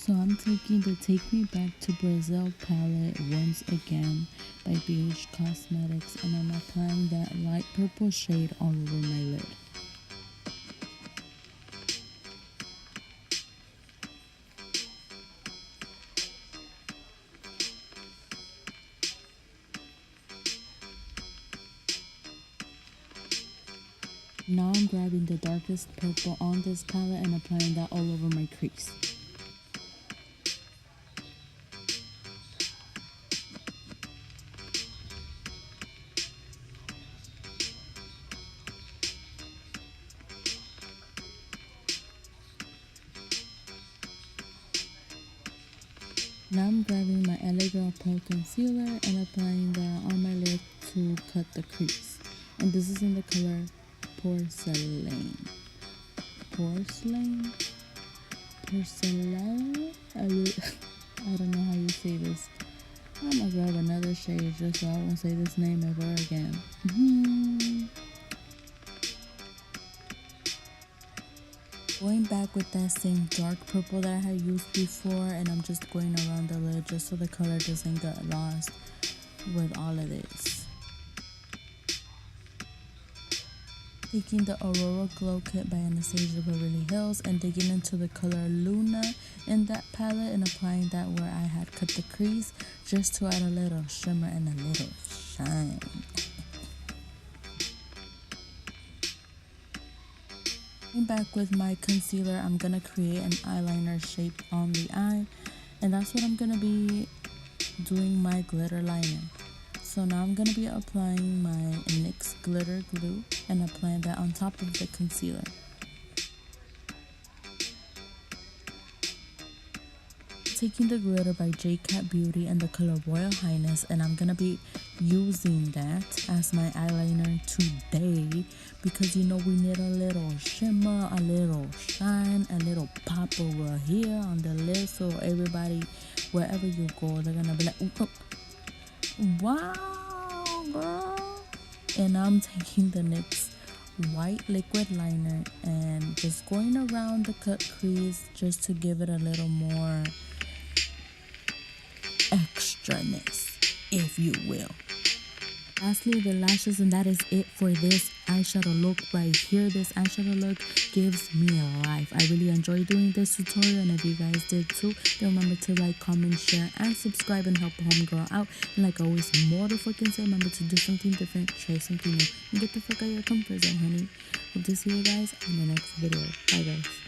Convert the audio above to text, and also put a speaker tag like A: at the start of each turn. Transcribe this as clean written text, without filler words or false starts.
A: So I'm taking the Take Me Back to Brazil palette once again by BH Cosmetics, and I'm applying that light purple shade all over my lid. Now I'm grabbing the darkest purple on this palette and applying that all over my crease. Now I'm grabbing my LA Girl Pro Concealer and applying that on my lid to cut the crease. And this is in the color Porcelain. Porcelain? Porcelain? I don't know how you say this. I'm gonna grab another shade just so I won't say this name ever again. Going back with that same dark purple that I had used before, and I'm just going around the lid just so the color doesn't get lost with all of this. Taking the Aurora Glow Kit by Anastasia Beverly Hills and digging into the color Luna in that palette and applying that where I had cut the crease just to add a little shimmer and a little shine. Back with my concealer, I'm gonna create an eyeliner shape on the eye, and that's what I'm gonna be doing my glitter liner. So now I'm gonna be applying my NYX glitter glue and applying that on top of the concealer. Taking the glitter by J.Cat Beauty and the color Royal Highness, and I'm gonna be using that as my eyeliner today because you know we need a little shimmer, a little shine, a little pop over here on the lid, so everybody, wherever you go, they're gonna be like, oh, wow, girl. And I'm taking the NYX white liquid liner and just going around the cut crease just to give it a little more extraness, if you will. Lastly, the lashes, and that is it for this eyeshadow look right here. This eyeshadow look gives me a life. I really enjoy doing this tutorial, and if you guys did too, then remember to like, comment, share, and subscribe and help a homegirl out. And like always, more to fucking say, remember to do something different, try something new, and get the fuck out of your comfort zone, honey. Hope to see you guys in the next video. Bye guys.